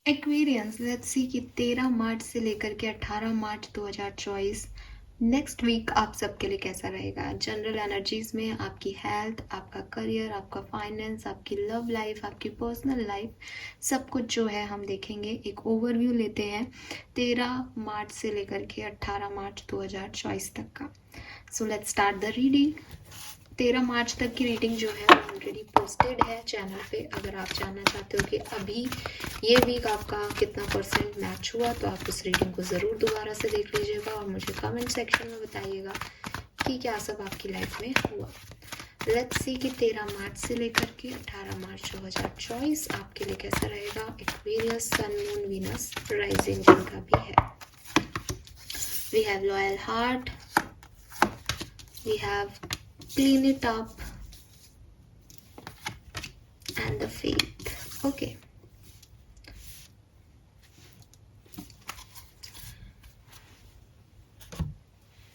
Aquarians, let's see कि 13 मार्च से लेकर के 18 मार्च 2024 नेक्स्ट वीक आप सबके लिए कैसा रहेगा। जनरल एनर्जीज में आपकी हेल्थ, आपका करियर, आपका फाइनेंस, आपकी लव लाइफ, आपकी पर्सनल लाइफ, सब कुछ जो है हम देखेंगे। एक ओवरव्यू लेते हैं 13 मार्च से लेकर के 18 मार्च 2024 तक का। So let's start the reading. 13 मार्च तक की रीडिंग जो है वो ऑलरेडी पोस्टेड है चैनल पे। अगर आप जानना चाहते हो कि अभी ये वीक आपका कितना परसेंट मैच हुआ तो आप उस रीडिंग को ज़रूर दोबारा से देख लीजिएगा और मुझे कमेंट सेक्शन में बताइएगा कि क्या सब आपकी लाइफ में हुआ। लेट्स सी कि 13 मार्च से लेकर के 18 मार्च 2024 आपके लिए कैसा रहेगा। Aquarius, sun, moon, Venus, rising जिनका भी है। We have loyal heart, we have clean it up and the faith. Okay.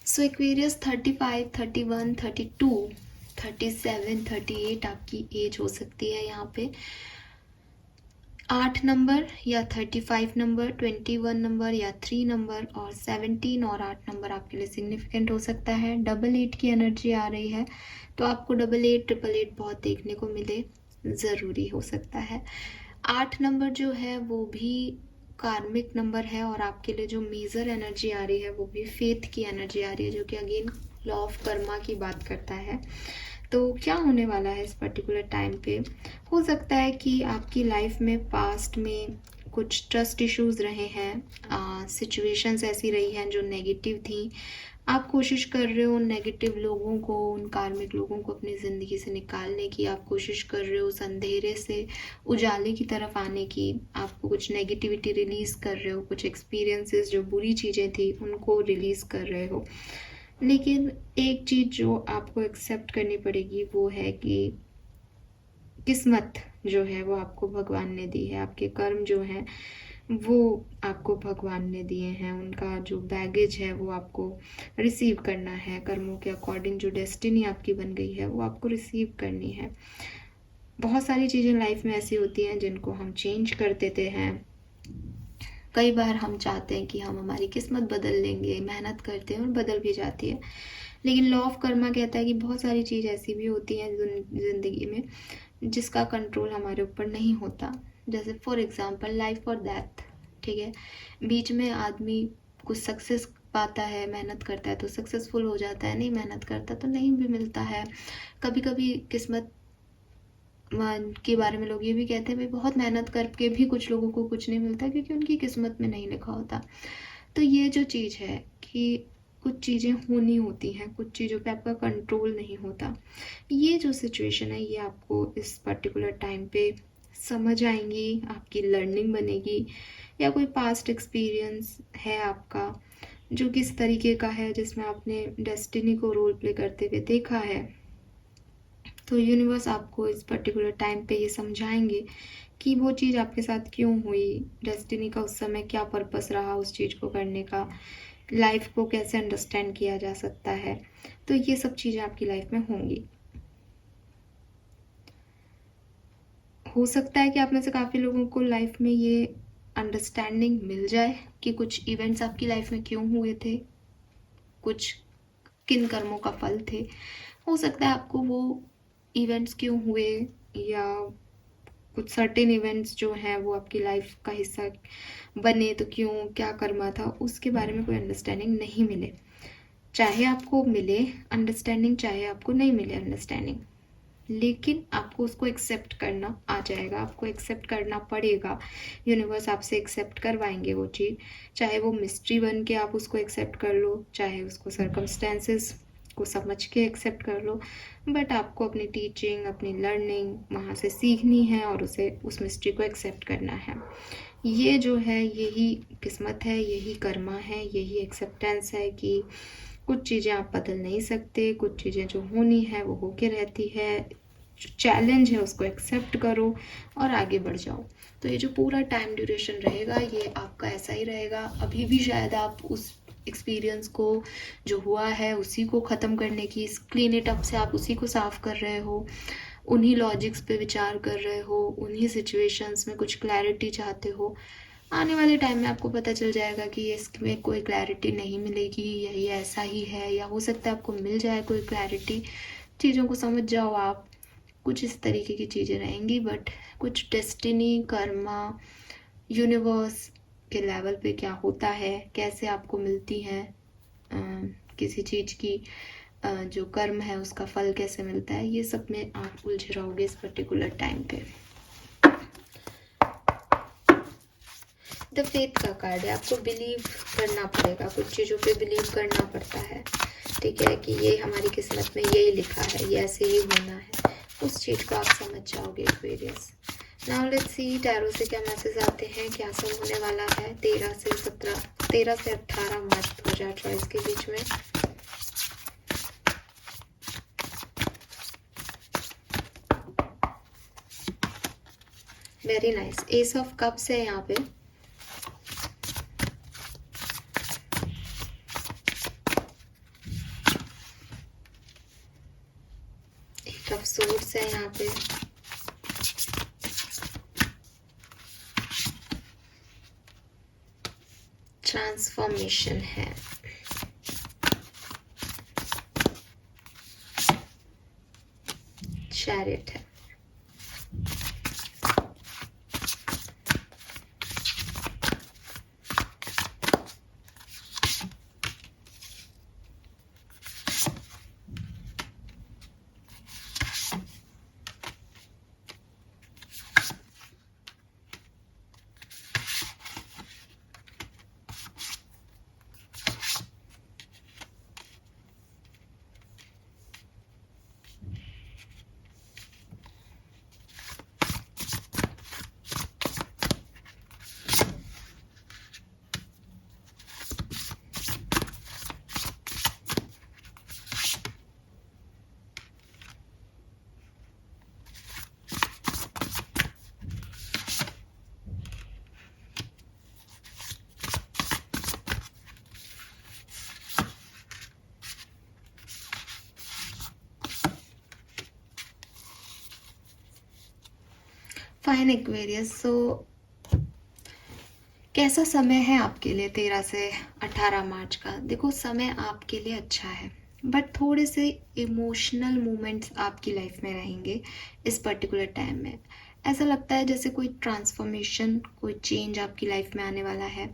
So Aquarius 35, 31, 32, 37, 38 आपकी एज हो सकती है। यहाँ पे 8 नंबर या 35 नंबर, 21 नंबर या 3 नंबर और 17 और 8 नंबर आपके लिए सिग्निफिकेंट हो सकता है। 88 की एनर्जी आ रही है तो आपको 88, 888 बहुत देखने को मिले, ज़रूरी हो सकता है। 8 नंबर जो है वो भी कार्मिक नंबर है और आपके लिए जो मेजर एनर्जी आ रही है वो भी फेथ की एनर्जी आ रही है, जो कि अगेन लॉ ऑफ कर्मा की बात करता है। तो क्या होने वाला है इस पर्टिकुलर टाइम पे, हो सकता है कि आपकी लाइफ में पास्ट में कुछ ट्रस्ट इश्यूज रहे हैं, सिचुएशंस ऐसी रही हैं जो नेगेटिव थी। आप कोशिश कर रहे हो उन नेगेटिव लोगों को, उन कार्मिक लोगों को अपनी ज़िंदगी से निकालने की। आप कोशिश कर रहे हो उस अंधेरे से उजाले की तरफ आने की। आपको कुछ नेगेटिविटी रिलीज़ कर रहे हो, कुछ एक्सपीरियंसेस जो बुरी चीज़ें थी उनको रिलीज़ कर रहे हो। लेकिन एक चीज़ जो आपको एक्सेप्ट करनी पड़ेगी वो है कि किस्मत जो है वो आपको भगवान ने दी है। आपके कर्म जो हैं वो आपको भगवान ने दिए हैं। उनका जो बैगेज है वो आपको रिसीव करना है। कर्मों के अकॉर्डिंग जो डेस्टिनी आपकी बन गई है वो आपको रिसीव करनी है। बहुत सारी चीज़ें लाइफ में ऐसी होती हैं जिनको हम चेंज कर देते हैं। कई बार हम चाहते हैं कि हम हमारी किस्मत बदल लेंगे, मेहनत करते हैं और बदल भी जाती है। लेकिन लॉ ऑफ कर्मा कहता है कि बहुत सारी चीज़ ऐसी भी होती हैं ज़िंदगी में जिसका कंट्रोल हमारे ऊपर नहीं होता। जैसे फॉर एग्जांपल लाइफ और डेथ, ठीक है। बीच में आदमी कुछ सक्सेस पाता है, मेहनत करता है तो सक्सेसफुल हो जाता है, नहीं मेहनत करता तो नहीं भी मिलता है। कभी कभी किस्मत के बारे में लोग ये भी कहते हैं भाई बहुत मेहनत करके भी कुछ लोगों को कुछ नहीं मिलता क्योंकि उनकी किस्मत में नहीं लिखा होता। तो ये जो चीज़ है कि कुछ चीज़ें होनी होती हैं, कुछ चीज़ों पे आपका कंट्रोल नहीं होता। ये जो सिचुएशन है ये आपको इस पर्टिकुलर टाइम पे समझ आएंगी, आपकी लर्निंग बनेगी, या कोई पास्ट एक्सपीरियंस है आपका जो किस तरीके का है जिसमें आपने डेस्टिनी को रोल प्ले करते हुए देखा है। तो यूनिवर्स आपको इस पर्टिकुलर टाइम पे ये समझाएंगे कि वो चीज़ आपके साथ क्यों हुई, डेस्टिनी का उस समय क्या पर्पस रहा उस चीज़ को करने का, लाइफ को कैसे अंडरस्टैंड किया जा सकता है। तो ये सब चीज़ें आपकी लाइफ में होंगी। हो सकता है कि आप में से काफ़ी लोगों को लाइफ में ये अंडरस्टैंडिंग मिल जाए कि कुछ इवेंट्स आपकी लाइफ में क्यों हुए थे, कुछ किन कर्मों का फल थे। हो सकता है आपको वो इवेंट्स क्यों हुए या कुछ सर्टेन इवेंट्स जो हैं वो आपकी लाइफ का हिस्सा बने तो क्यों, क्या कर्मा था, उसके बारे में कोई अंडरस्टैंडिंग नहीं मिले। चाहे आपको मिले अंडरस्टैंडिंग, चाहे आपको नहीं मिले अंडरस्टैंडिंग, लेकिन आपको उसको एक्सेप्ट करना आ जाएगा, आपको एक्सेप्ट करना पड़ेगा। यूनिवर्स आपसे एक्सेप्ट करवाएंगे वो चीज़, चाहे वो मिस्ट्री बन के आप उसको एक्सेप्ट कर लो, चाहे उसको सर्कमस्टेंसेस को समझ के एक्सेप्ट कर लो, बट आपको अपनी टीचिंग, अपनी लर्निंग वहाँ से सीखनी है और उसे उस मिस्ट्री को एक्सेप्ट करना है। ये जो है यही किस्मत है, यही कर्मा है, यही एक्सेप्टेंस है कि कुछ चीज़ें आप बदल नहीं सकते, कुछ चीज़ें जो होनी है वो होके रहती है। जो चैलेंज है उसको एक्सेप्ट करो और आगे बढ़ जाओ। तो ये जो पूरा टाइम ड्यूरेशन रहेगा ये आपका ऐसा ही रहेगा। अभी भी शायद आप उस एक्सपीरियंस को जो हुआ है उसी को ख़त्म करने की, क्लीन इट अप से आप उसी को साफ़ कर रहे हो, उन्हीं लॉजिक्स पे विचार कर रहे हो, उन्हीं सिचुएशंस में कुछ क्लैरिटी चाहते हो। आने वाले टाइम में आपको पता चल जाएगा कि इसमें कोई क्लैरिटी नहीं मिलेगी, या ये ऐसा ही है, या हो सकता है आपको मिल जाए कोई क्लैरिटी, चीज़ों को समझ जाओ आप। कुछ इस तरीके की चीज़ें रहेंगी, बट कुछ डेस्टिनी, कर्मा, यूनिवर्स के लेवल पे क्या होता है, कैसे आपको मिलती है किसी चीज़ की जो कर्म है उसका फल कैसे मिलता है, ये सब में आप उलझे रहोगे इस पर्टिकुलर टाइम पे। द फेथ का कार्ड है, आपको बिलीव करना पड़ेगा, कुछ चीज़ों पे बिलीव करना पड़ता है, ठीक है, कि ये हमारी किस्मत में यही लिखा है, ये ऐसे ही होना है, उस चीज़ को आप समझ जाओगे Aquarius. Now let's see tarot से क्या मैसेज आते हैं, क्या सब होने वाला है 13 से 18 मार्च 2024 के बीच में। Very nice, S of cups है यहाँ पे, एक ऑफ सोर्ड्स है यहाँ पे, ट्रांसफॉर्मेशन है, चैरियट है, फाइन एक्वेरियस। सो कैसा समय है आपके लिए 13 से 18 मार्च का? देखो, समय आपके लिए अच्छा है, बट थोड़े से इमोशनल मोमेंट्स आपकी लाइफ में रहेंगे इस पर्टिकुलर टाइम में। ऐसा लगता है जैसे कोई ट्रांसफॉर्मेशन, कोई चेंज आपकी लाइफ में आने वाला है।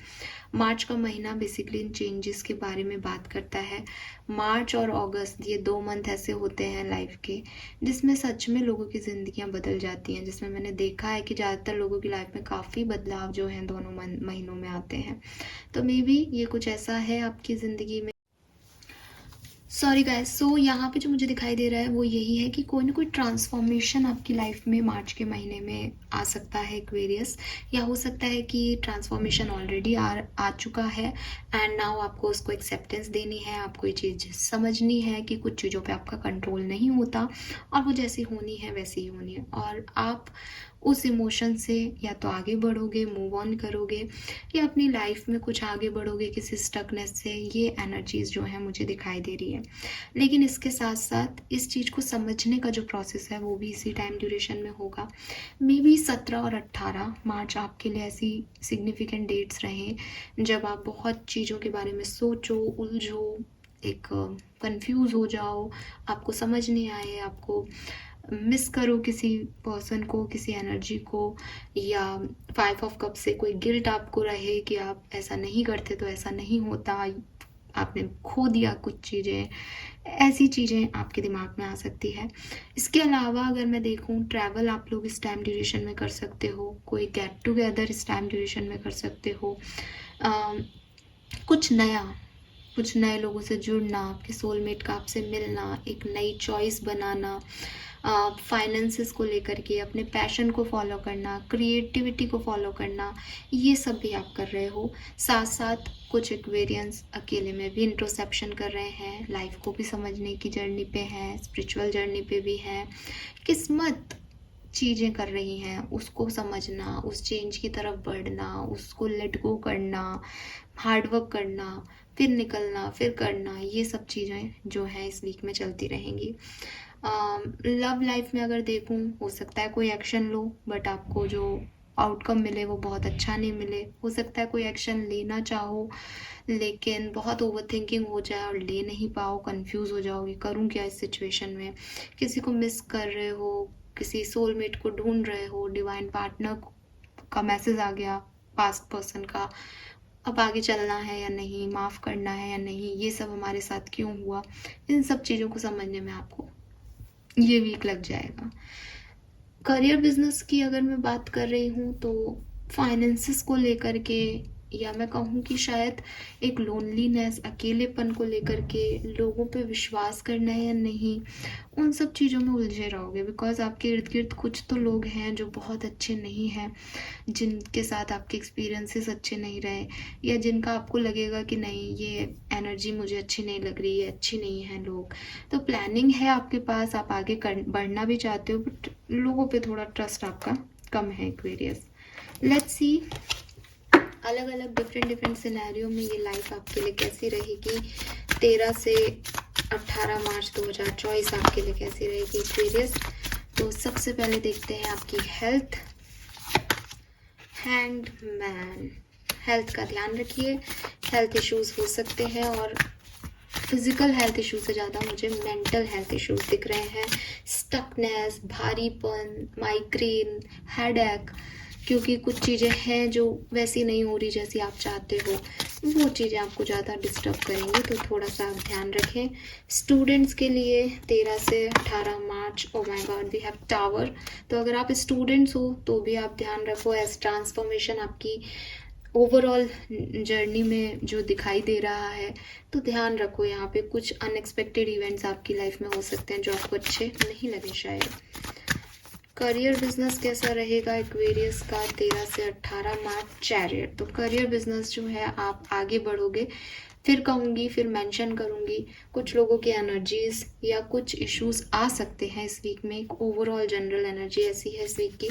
मार्च का महीना बेसिकली इन चेंजेस के बारे में बात करता है। मार्च और अगस्त, ये 2 मंथ ऐसे होते हैं लाइफ के जिसमें सच में लोगों की ज़िंदगियां बदल जाती हैं, जिसमें मैंने देखा है कि ज़्यादातर लोगों की लाइफ में काफ़ी बदलाव जो हैं दोनों महीनों में आते हैं। तो मे बी ये कुछ ऐसा है आपकी ज़िंदगी में। सॉरी गाइस, सो यहाँ पे जो मुझे दिखाई दे रहा है वो यही है कि कोई ना कोई ट्रांसफॉर्मेशन आपकी लाइफ में मार्च के महीने में आ सकता है एक्वेरियस, या हो सकता है कि ट्रांसफॉर्मेशन ऑलरेडी आ चुका है एंड नाउ आपको उसको एक्सेप्टेंस देनी है, आपको ये चीज़ समझनी है कि कुछ चीज़ों पे आपका कंट्रोल नहीं होता और वो जैसी होनी है वैसी ही होनी है, और आप उस इमोशन से या तो आगे बढ़ोगे, मूव ऑन करोगे, या अपनी लाइफ में कुछ आगे बढ़ोगे किसी स्टकनेस से। ये एनर्जीज जो है मुझे दिखाई दे रही है, लेकिन इसके साथ साथ इस चीज़ को समझने का जो प्रोसेस है वो भी इसी टाइम ड्यूरेशन में होगा। मे बी 17 और 18 मार्च आपके लिए ऐसी सिग्निफिकेंट डेट्स रहें जब आप बहुत चीज़ों के बारे में सोचो, उलझो, एक कंफ्यूज हो जाओ, आपको समझ नहीं आए, आपको मिस करो किसी पर्सन को, किसी एनर्जी को, या 5 ऑफ कप से कोई गिल्ट आपको रहे कि आप ऐसा नहीं करते तो ऐसा नहीं होता, आपने खो दिया कुछ चीज़ें, ऐसी चीज़ें आपके दिमाग में आ सकती है। इसके अलावा अगर मैं देखूं, ट्रैवल आप लोग इस टाइम ड्यूरेशन में कर सकते हो, कोई गेट टुगेदर इस टाइम ड्यूरेशन में कर सकते हो, कुछ नए लोगों से जुड़ना, आपके सोलमेट का आपसे मिलना, एक नई चॉइस बनाना, फाइनेंसेस को लेकर के अपने पैशन को फॉलो करना, क्रिएटिविटी को फॉलो करना, ये सब भी आप कर रहे हो। साथ साथ कुछ एक्वेरियंस अकेले में भी इंट्रोस्पेक्शन कर रहे हैं, लाइफ को भी समझने की जर्नी पे हैं, स्पिरिचुअल जर्नी पे भी हैं, किस्मत चीज़ें कर रही हैं, उसको समझना, उस चेंज की तरफ बढ़ना, उसको लेट गो करना, हार्डवर्क करना, फिर निकलना, फिर करना, ये सब चीज़ें जो हैं इस वीक में चलती रहेंगी। लव लाइफ में अगर देखूं, हो सकता है कोई एक्शन लो बट आपको जो आउटकम मिले वो बहुत अच्छा नहीं मिले। हो सकता है कोई एक्शन लेना चाहो लेकिन बहुत ओवर थिंकिंग हो जाए और ले नहीं पाओ, कंफ्यूज हो जाओ कि करूं क्या इस सिचुएशन में। किसी को मिस कर रहे हो, किसी सोलमेट को ढूंढ रहे हो, डिवाइन पार्टनर का मैसेज आ गया पास्ट पर्सन का, अब आगे चलना है या नहीं, माफ़ करना है या नहीं, ये सब हमारे साथ क्यों हुआ, इन सब चीज़ों को समझने में आपको ये वीक लग जाएगा। करियर बिजनेस की अगर मैं बात कर रही हूँ तो फाइनेंसिस को लेकर के, या मैं कहूँ कि शायद एक लोनलीनेस, अकेलेपन को लेकर के, लोगों पे विश्वास करना है या नहीं, उन सब चीज़ों में उलझे रहोगे। बिकॉज आपके इर्द गिर्द कुछ तो लोग हैं जो बहुत अच्छे नहीं हैं, जिनके साथ आपके एक्सपीरियंसेस अच्छे नहीं रहे, या जिनका आपको लगेगा कि नहीं ये एनर्जी मुझे अच्छी नहीं लग रही है, अच्छी नहीं है लोग। तो प्लानिंग है आपके पास, आप आगे बढ़ना भी चाहते हो बट लोगों पे थोड़ा ट्रस्ट आपका कम है एक्वेरियस। लेट्स सी अलग अलग डिफरेंट सिनेरियो में ये लाइफ आपके लिए कैसी रहेगी। 13 से 18 मार्च 2024 आपके लिए कैसी रहेगी एक्वेरियस। तो सबसे पहले देखते हैं आपकी हेल्थ। हैंगमैन, हेल्थ का ध्यान रखिए। हेल्थ इश्यूज हो सकते हैं और फिजिकल हेल्थ इश्यूज से ज़्यादा मुझे मेंटल हेल्थ इश्यूज दिख रहे हैं। स्टकनेस, भारीपन, माइग्रेन, हेडेक, क्योंकि कुछ चीज़ें हैं जो वैसी नहीं हो रही जैसी आप चाहते हो, वो चीज़ें आपको ज़्यादा डिस्टर्ब करेंगी, तो थोड़ा सा आप ध्यान रखें। स्टूडेंट्स के लिए 13 से 18 March, oh my god we have tower, तो अगर आप स्टूडेंट्स हो तो भी आप ध्यान रखो। एज ट्रांसफॉर्मेशन आपकी ओवरऑल जर्नी में जो दिखाई दे रहा है, तो ध्यान रखो। यहाँ पे कुछ अनएक्सपेक्टेड इवेंट्स आपकी लाइफ में हो सकते हैं जो आपको अच्छे नहीं लगे शायद। करियर बिजनेस कैसा रहेगा एक्वेरियस का 13 से 18 मार्च, चैरियट। तो करियर बिजनेस जो है आप आगे बढ़ोगे, फिर कहूँगी, फिर मेंशन करूँगी, कुछ लोगों की एनर्जीज या कुछ इश्यूज आ सकते हैं इस वीक में। एक ओवरऑल जनरल एनर्जी ऐसी है इस वीक की,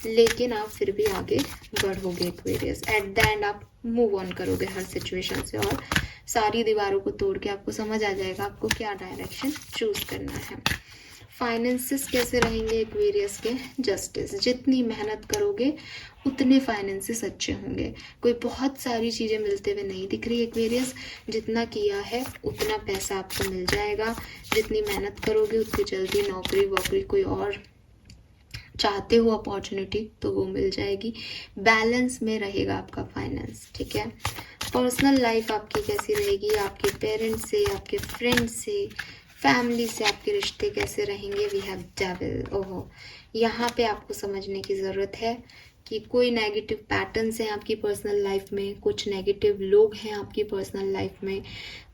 लेकिन आप फिर भी आगे बढ़ोगे एक्वेरियस। एट द एंड आप मूव ऑन करोगे हर सिचुएशन से और सारी दीवारों को तोड़ के आपको समझ आ जाएगा आपको क्या डायरेक्शन चूज करना है। फाइनेंसेस कैसे रहेंगे एक्वेरियस के, जस्टिस। जितनी मेहनत करोगे उतने फाइनेंसेस अच्छे होंगे। कोई बहुत सारी चीज़ें मिलते हुए नहीं दिख रही एक्वेरियस, जितना किया है उतना पैसा आपको मिल जाएगा। जितनी मेहनत करोगे उतनी जल्दी नौकरी वोकरी कोई और चाहते हो अपॉर्चुनिटी तो वो मिल जाएगी। बैलेंस में रहेगा आपका फाइनेंस, ठीक है। पर्सनल लाइफ आपकी कैसी रहेगी, आपके पेरेंट्स से, आपके फ्रेंड्स से, फैमिली से आपके रिश्ते कैसे रहेंगे। We have devil. ओहो, यहाँ पे आपको समझने की ज़रूरत है कि कोई नेगेटिव पैटर्न्स हैं आपकी पर्सनल लाइफ में, कुछ नेगेटिव लोग हैं आपकी पर्सनल लाइफ में,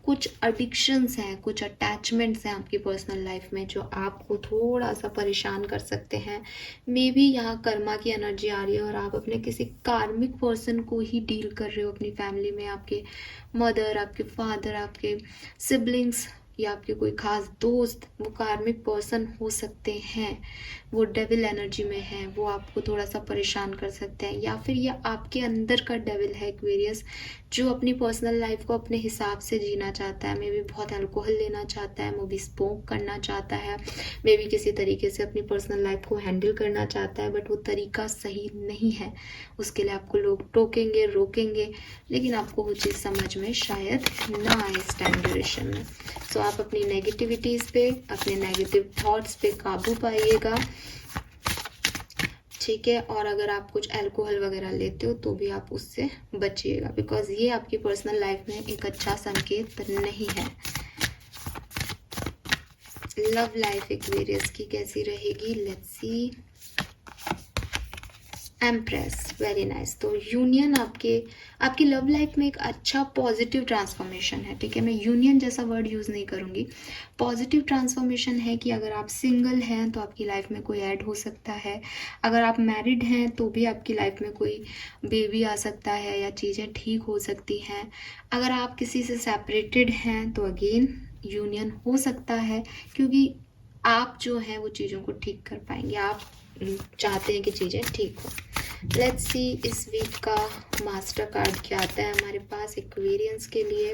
कुछ एडिक्शंस हैं, कुछ अटैचमेंट्स हैं आपकी पर्सनल लाइफ में जो आपको थोड़ा सा परेशान कर सकते हैं। मे बी यहाँ कर्मा की एनर्जी आ रही है और आप अपने किसी कार्मिक पर्सन को ही डील कर रहे हो अपनी फैमिली में। आपके मदर, आपके फादर, आपके सिबलिंग्स या आपके कोई खास दोस्त वो कार्मिक पर्सन हो सकते हैं, वो डेविल एनर्जी में है, वो आपको थोड़ा सा परेशान कर सकते हैं। या फिर ये आपके अंदर का डेविल है एक्वेरियस, जो अपनी पर्सनल लाइफ को अपने हिसाब से जीना चाहता है। मे बी बहुत अल्कोहल लेना चाहता है, मे बी स्मोक करना चाहता है, मे बी किसी तरीके से अपनी पर्सनल लाइफ को हैंडल करना चाहता है, बट वो तरीका सही नहीं है। उसके लिए आपको लोग टोकेंगे, रोकेंगे, लेकिन आपको वो चीज़ समझ में शायद ना आए इस टाइम ड्यूरेशन में। सो आप अपनी नेगेटिविटीज़ पे, अपने नेगेटिव थॉट्स पे काबू पाइएगा, ठीक है। और अगर आप कुछ अल्कोहल वगैरह लेते हो तो भी आप उससे बचिएगा, बिकॉज ये आपकी पर्सनल लाइफ में एक अच्छा संकेत नहीं है। लव लाइफ एक्वेरियस की कैसी रहेगी, let's see. Empress, very nice. तो यूनियन आपकी लव लाइफ में एक अच्छा पॉजिटिव ट्रांसफॉर्मेशन है, ठीक है। मैं यूनियन जैसा वर्ड यूज़ नहीं करूँगी, पॉजिटिव ट्रांसफॉर्मेशन है कि अगर आप सिंगल हैं तो आपकी लाइफ में कोई ऐड हो सकता है, अगर आप मैरिड हैं तो भी आपकी लाइफ में कोई बेबी आ सकता है या चीज़ें ठीक हो सकती हैं। अगर आप किसी से सेपरेटेड हैं तो अगेन यूनियन हो सकता है, क्योंकि आप जो हैं वो चीज़ों को ठीक कर पाएंगे, आप चाहते हैं कि चीज़ें ठीक हो। लेट्स सी इस वीक का मास्टर कार्ड क्या आता है हमारे पास एक्वेरियंस के लिए।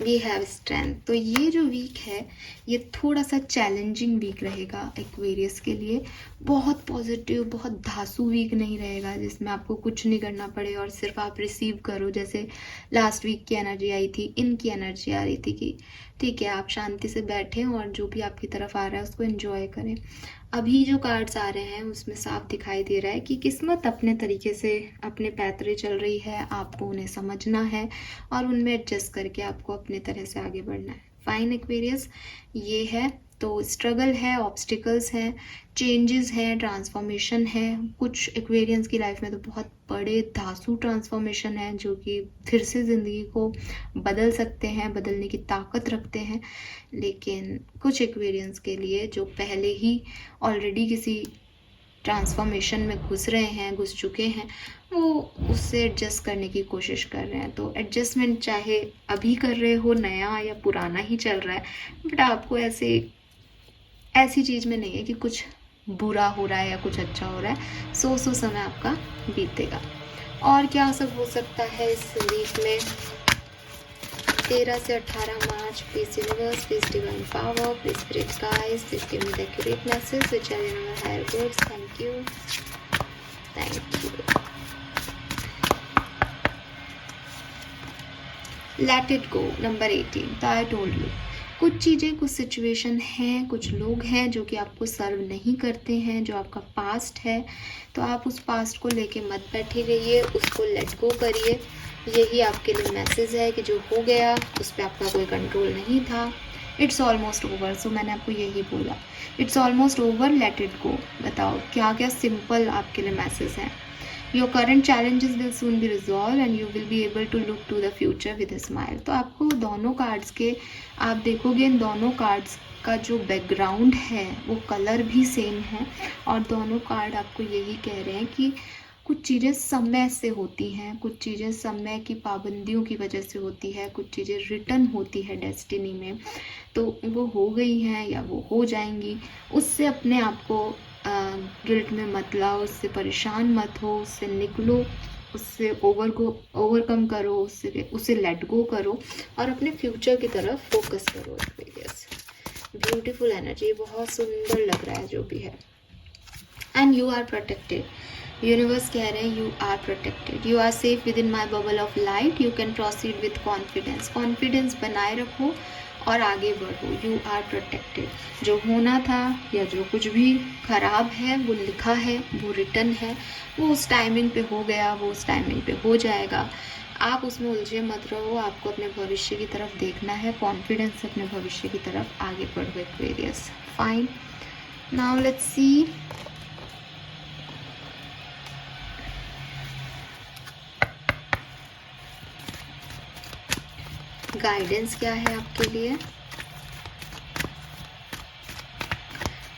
We have strength. तो ये जो वीक है ये थोड़ा सा चैलेंजिंग वीक रहेगा एक्वेरियस के लिए। बहुत पॉजिटिव, बहुत धांसू वीक नहीं रहेगा जिसमें आपको कुछ नहीं करना पड़े और सिर्फ आप रिसीव करो, जैसे लास्ट वीक की एनर्जी आई थी, इनकी एनर्जी आ रही थी कि ठीक है आप शांति से बैठें और जो भी आपकी तरफ आ रहा है उसको एंजॉय करें। अभी जो कार्ड्स आ रहे हैं उसमें साफ दिखाई दे रहा है कि किस्मत अपने तरीके से अपने पैतरे चल रही है, आपको उन्हें समझना है और उनमें एडजस्ट करके आपको अपने तरह से आगे बढ़ना है। फाइन एक्वेरियस, ये है। तो स्ट्रगल है, ऑब्स्टिकल्स हैं, चेंजेस हैं, ट्रांसफॉर्मेशन है। कुछ एक्वेरियंस की लाइफ में तो बहुत बड़े धांसू ट्रांसफॉर्मेशन है जो कि फिर से ज़िंदगी को बदल सकते हैं, बदलने की ताकत रखते हैं। लेकिन कुछ एक्वेरियंस के लिए जो पहले ही ऑलरेडी किसी ट्रांसफॉर्मेशन में घुस रहे हैं, घुस चुके हैं, वो उससे एडजस्ट करने की कोशिश कर रहे हैं। तो एडजस्टमेंट चाहे अभी कर रहे हो, नया या पुराना ही चल रहा है, बट आपको ऐसी चीज़ में नहीं है कि कुछ बुरा हो रहा है या कुछ अच्छा हो रहा है। सो समय आपका बीतेगा। और क्या सब हो सकता है इस वीक में? 13 से 18 March, please universe, please divine power, please spirit guides, please give me the accurate message which are in our higher goods. Thank you, thank you. Let it go, number 18। तो आई टोल्ड यू, कुछ चीज़ें, कुछ situation हैं, कुछ लोग हैं जो कि आपको सर्व नहीं करते हैं, जो आपका पास्ट है। तो आप उस पास्ट को लेके मत बैठे रहिए, उसको लेट गो करिए। यही आपके लिए मैसेज है कि जो हो गया उस पर आपका कोई कंट्रोल नहीं था। It's almost over. सो मैंने आपको यही बोला, it's almost over, late it गो। बताओ क्या क्या सिंपल आपके लिए मैसेज हैं। Your current challenges will soon be resolved and you will be able to look to the future with a smile। तो आपको दोनों कार्ड्स के, आप देखोगे इन दोनों कार्ड्स का जो बैकग्राउंड है वो कलर भी सेम है और दोनों कार्ड आपको यही कह रहे हैं कि कुछ चीज़ें समय से होती हैं, कुछ चीज़ें समय की पाबंदियों की वजह से होती है, कुछ चीज़ें रिटर्न होती है डेस्टिनी में, तो वो हो गई हैं या वो हो जाएंगी। उससे अपने आप को गिल्ट में मत लाओ, उससे परेशान मत हो, उससे निकलो, उससे ओवरकम करो, उससे लेट गो करो और अपने फ्यूचर की तरफ फोकस करो। ब्यूटीफुल एनर्जी, बहुत सुंदर लग रहा है जो भी है। And you are protected. Universe कह रहे हैं you are protected, you are safe within my bubble of light, you can proceed with confidence. Confidence बनाए रखो और आगे बढ़ो। You are protected. जो होना था या जो कुछ भी खराब है वो लिखा है, वो रिटन है, वो उस टाइमिंग पे हो गया, वो उस टाइमिंग पे हो जाएगा। आप उसमें उलझे मत रहो, आपको अपने भविष्य की तरफ देखना है, कॉन्फिडेंस से अपने भविष्य की तरफ आगे बढ़ो Aquarius. Fine, now let's see guidance क्या है आपके लिए।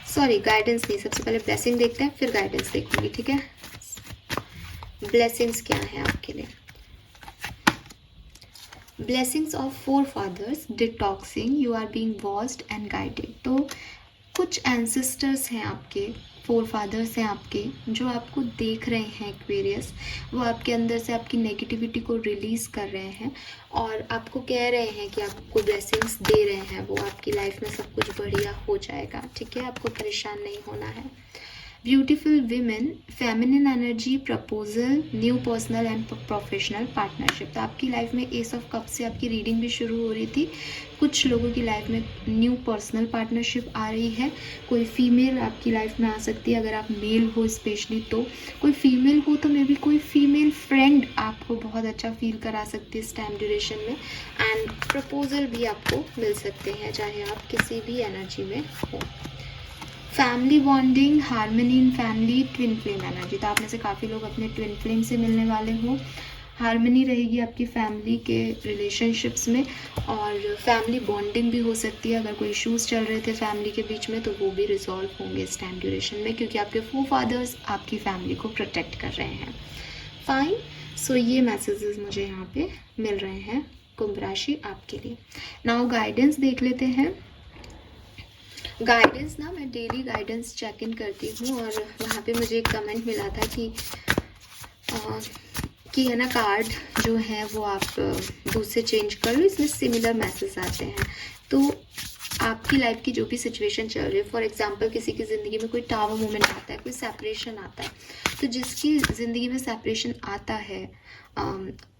सॉरी, गाइडेंस नहीं, सबसे पहले ब्लेसिंग देखते हैं फिर गाइडेंस देखूंगी, ठीक है। ब्लेसिंग्स क्या है आपके लिए? Blessings of forefathers, detoxing, you are being watched and guided. तो कुछ एंसेस्टर्स हैं आपके, फोर फादर्स हैं आपके, जो आपको देख रहे हैं एक्वेरियस। वो आपके अंदर से आपकी नेगेटिविटी को रिलीज़ कर रहे हैं और आपको कह रहे हैं कि आपको ब्लेसिंग्स दे रहे हैं, वो आपकी लाइफ में सब कुछ बढ़िया हो जाएगा, ठीक है, आपको परेशान नहीं होना है। Beautiful women, feminine energy, proposal, new personal and professional partnership. तो आपकी लाइफ में एस ऑफ कप से आपकी रीडिंग भी शुरू हो रही थी। कुछ लोगों की लाइफ में न्यू पर्सनल पार्टनरशिप आ रही है। कोई फीमेल आपकी लाइफ में आ सकती है, अगर आप मेल हो स्पेशली तो। कोई फीमेल हो तो मे बी कोई फीमेल फ्रेंड आपको बहुत अच्छा फील करा सकती है इस टाइम ड्यूरेशन में। एंड प्रपोजल भी आपको मिल सकते हैं, चाहे आप किसी भी एनर्जी में हो। Family bonding, harmony in family, twin flame energy. तो आप में से काफ़ी लोग अपने ट्विन फ्लेम से मिलने वाले हो। हार्मनी रहेगी आपकी फैमिली के रिलेशनशिप्स में और फैमिली बॉन्डिंग भी हो सकती है। अगर कोई इश्यूज़ चल रहे थे फैमिली के बीच में तो वो भी रिजॉल्व होंगे इस टाइम ड्यूरेशन में, क्योंकि आपके फोर फादर्स आपकी फैमिली को प्रोटेक्ट कर रहे हैं। फाइन, सो ये मैसेजेस मुझे यहाँ पे मिल रहे हैं कुंभ राशि आपके लिए। नाउ गाइडेंस देख लेते हैं। गाइडेंस ना, मैं डेली गाइडेंस चेक इन करती हूँ और वहाँ पे मुझे एक कमेंट मिला था कि कि है ना कार्ड जो है वो आप दूसरे चेंज कर लो, इसमें सिमिलर मैसेज आते हैं। तो आपकी लाइफ की जो भी सिचुएशन चल रही है, फॉर एग्जांपल किसी की ज़िंदगी में कोई टावर मोमेंट आता है, कोई सेपरेशन आता है, तो जिसकी ज़िंदगी में सेपरेशन आता है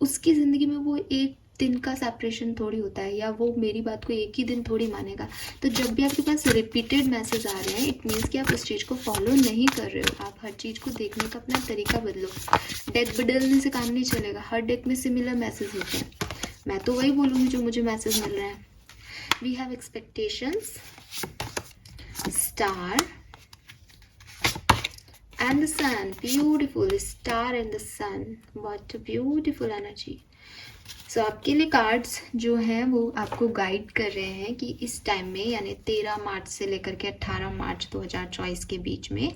उसकी ज़िंदगी में वो एक दिन का सेपरेशन थोड़ी होता है, या वो मेरी बात को एक ही दिन थोड़ी मानेगा। तो जब भी आपके पास रिपीटेड मैसेज आ रहे हैं, इट मीन्स कि आप उस चीज़ को फॉलो नहीं कर रहे हो। आप हर चीज़ को देखने का अपना तरीका बदलो। डेक बदलने से काम नहीं चलेगा, हर डेक में सिमिलर मैसेज होते हैं। मैं तो वही बोलूँगी जो मुझे मैसेज मिल रहे हैं। We have expectations, star and the sun, beautiful star and the sun, what a beautiful energy. सो आपके लिए कार्ड्स जो हैं वो आपको गाइड कर रहे हैं कि इस टाइम में, यानी 13 मार्च से लेकर के 18 मार्च 2024 के बीच में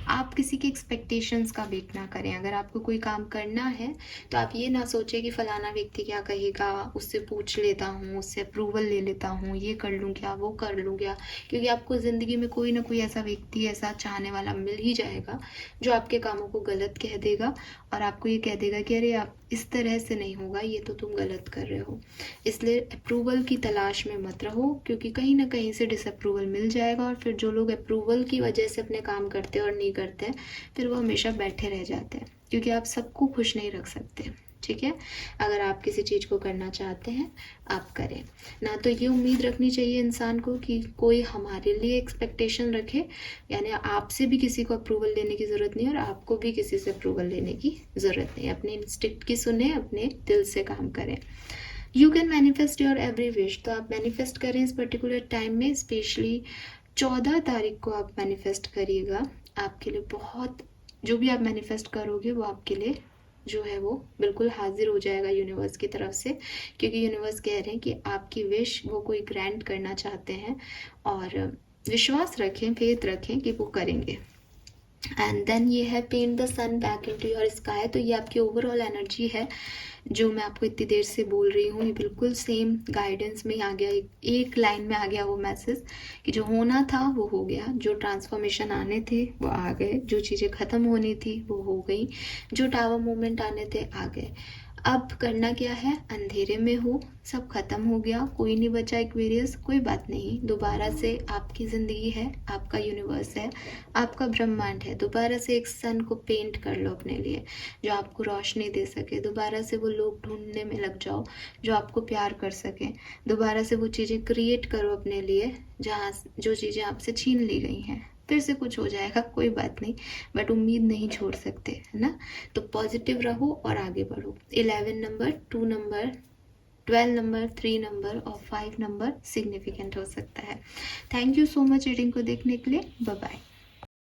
आप किसी के एक्सपेक्टेशंस का वेट ना करें। अगर आपको कोई काम करना है तो आप ये ना सोचें कि फ़लाना व्यक्ति क्या कहेगा, उससे पूछ लेता हूँ, उससे अप्रूवल ले लेता हूँ, ये कर लूँ क्या, वो कर लूँ क्या, क्योंकि आपको ज़िंदगी में कोई ना कोई ऐसा व्यक्ति, ऐसा चाहने वाला मिल ही जाएगा जो आपके कामों को गलत कह देगा और आपको ये कह देगा कि अरे आप इस तरह से नहीं होगा, ये तो तुम गलत कर रहे हो। इसलिए अप्रूवल की तलाश में मत रहो, क्योंकि कहीं ना कहीं से डिसअप्रूवल मिल जाएगा और फिर जो लोग अप्रूवल की वजह से अपने काम करते हैं और नहीं करते हैं, फिर वो हमेशा बैठे रह जाते हैं, क्योंकि आप सबको खुश नहीं रख सकते। ठीक है, अगर आप किसी चीज़ को करना चाहते हैं आप करें। ना तो ये उम्मीद रखनी चाहिए इंसान को कि कोई हमारे लिए एक्सपेक्टेशन रखे, यानी आपसे भी किसी को अप्रूवल लेने की ज़रूरत नहीं और आपको भी किसी से अप्रूवल लेने की ज़रूरत नहीं। अपने इंस्टिंक्ट की सुने, अपने दिल से काम करें। You can manifest your every wish, तो आप मैनिफेस्ट करें इस पर्टिकुलर टाइम में, स्पेशली 14 तारीख को आप मैनिफेस्ट करिएगा। आपके लिए बहुत, जो भी आप मैनिफेस्ट करोगे वो आपके लिए जो है वो बिल्कुल हाजिर हो जाएगा यूनिवर्स की तरफ से, क्योंकि यूनिवर्स कह रहे हैं कि आपकी विश वो कोई ग्रांट करना चाहते हैं और विश्वास रखें, फेथ रखें कि वो करेंगे। एंड देन ये है paint the sun back into your sky, तो ये आपकी ओवरऑल एनर्जी है जो मैं आपको इतनी देर से बोल रही हूँ। ये बिल्कुल सेम गाइडेंस में आ गया, एक लाइन में आ गया वो मैसेज कि जो होना था वो हो गया, जो ट्रांसफॉर्मेशन आने थे वो आ गए, जो चीज़ें ख़त्म होनी थी वो हो गई, जो टावर मूवमेंट आने थे आ गए। अब करना क्या है, अंधेरे में हो, सब खत्म हो गया, कोई नहीं बचा एक्वेरियस, कोई बात नहीं, दोबारा से आपकी ज़िंदगी है, आपका यूनिवर्स है, आपका ब्रह्मांड है। दोबारा से एक सन को पेंट कर लो अपने लिए, जो आपको रोशनी दे सके। दोबारा से वो लोग ढूंढने में लग जाओ जो आपको प्यार कर सके। दोबारा से वो चीज़ें क्रिएट करो अपने लिए जहाँ जो चीज़ें आपसे छीन ली गई हैं। फिर से कुछ हो जाएगा, कोई बात नहीं, बट उम्मीद नहीं छोड़ सकते, है ना। तो पॉजिटिव रहो और आगे बढ़ो। 11 नंबर, 2 नंबर, 12 नंबर, 3 नंबर और 5 नंबर सिग्निफिकेंट हो सकता है। Thank you so much reading को देखने के लिए। Bye bye.